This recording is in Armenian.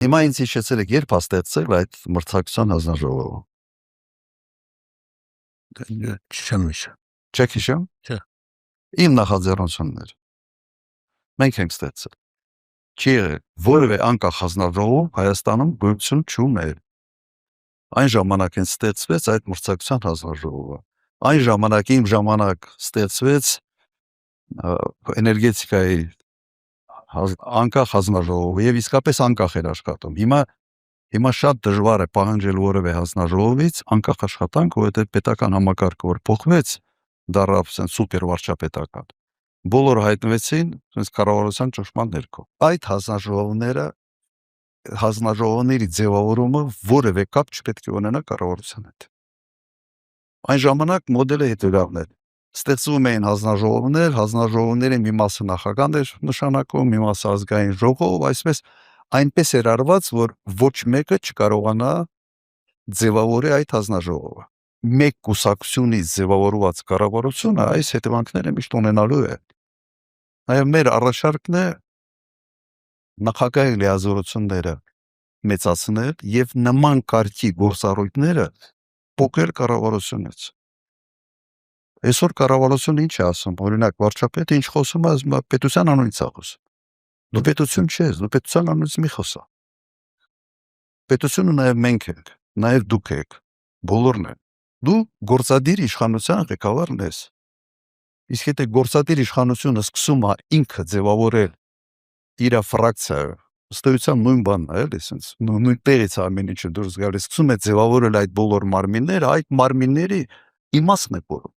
Հիմա ինձ հիշեցել եք, երբ հաստատեցել այդ մրցակցության հանձնաժողովը։ Չեմ հիշում։ Չեք հիշում։ Չէ։ Իմ նախաձեռնությունն էր։ Մենք ենք ստացել։ Չի եղել որևէ անկախ հանձնաժողով Հայաստանում գոյություն չուներ։ Այն ժամանակ են ստացվեց այդ մրցակցության հանձնաժողովը։ Այն ժամանակ իմ ժամանակ ստացվեց էներգետիկայի անկախ հանձնաժողովը եւ իսկապես անկախ էր աշխատում։ Հիմա շատ դժվար է պահանջել որևէ հանձնաժողովից անկախ աշխատանք, որովհետեւ պետական համակարգը որ փոխվեց, դառավ ասեն սուպեր վարչապետական։ Բոլորը հայտնվեցին sense կառավարության ճնշման ներքո։ Այդ հանձնաժողովների ձևավորումը որևէ կապ չպետք է ունենա կառավարության հետ։ Այն ժամանակ մոդելը հետևյալն էր։ Ստեղծվում էին հանձնաժողովներ, հանձնաժողովների մի մասը նախագահն էր նշանակում, մի մասը ազգային ժողով, այսպես այնպես էր արված, որ ոչ մեկը չկարողանա ձևավորել այդ հանձնաժողովը։ Մեկ կուսակցությունից ձևավորված կառավարությունը այս հետևանքները միշտ ունենալու է։ Նաև մեր առաջարկն է նախագահի լիազորությունները մեծացնել եւ նման կարգի գործառույթները փոքր կառավարությունից։ Այսօր կառավարությունը ինչ է ասում, օրինակ վարչապետը ինչ խոսում է, ասում է պետության անունից է խոսում։ Դու պետություն չես, դու պետության անունից մի խոսա։ Պետությունը նաև մենք ենք, նաև դուք եք, բոլորն են։ Դու գործադիր իշխանության ղեկավարն ես։ Իսկ եթե գործադիր իշխանությունը սկսում է ինքը ձևավորել իր ֆրակցիայը, ըստ էության նույն բանն է, էլի, sense նույն տեղից ամեն ինչը դուրս գալիս, սկսում է ձևավորել այդ բոլոր մարմինները, այդ մարմինների իմաստն է կորում։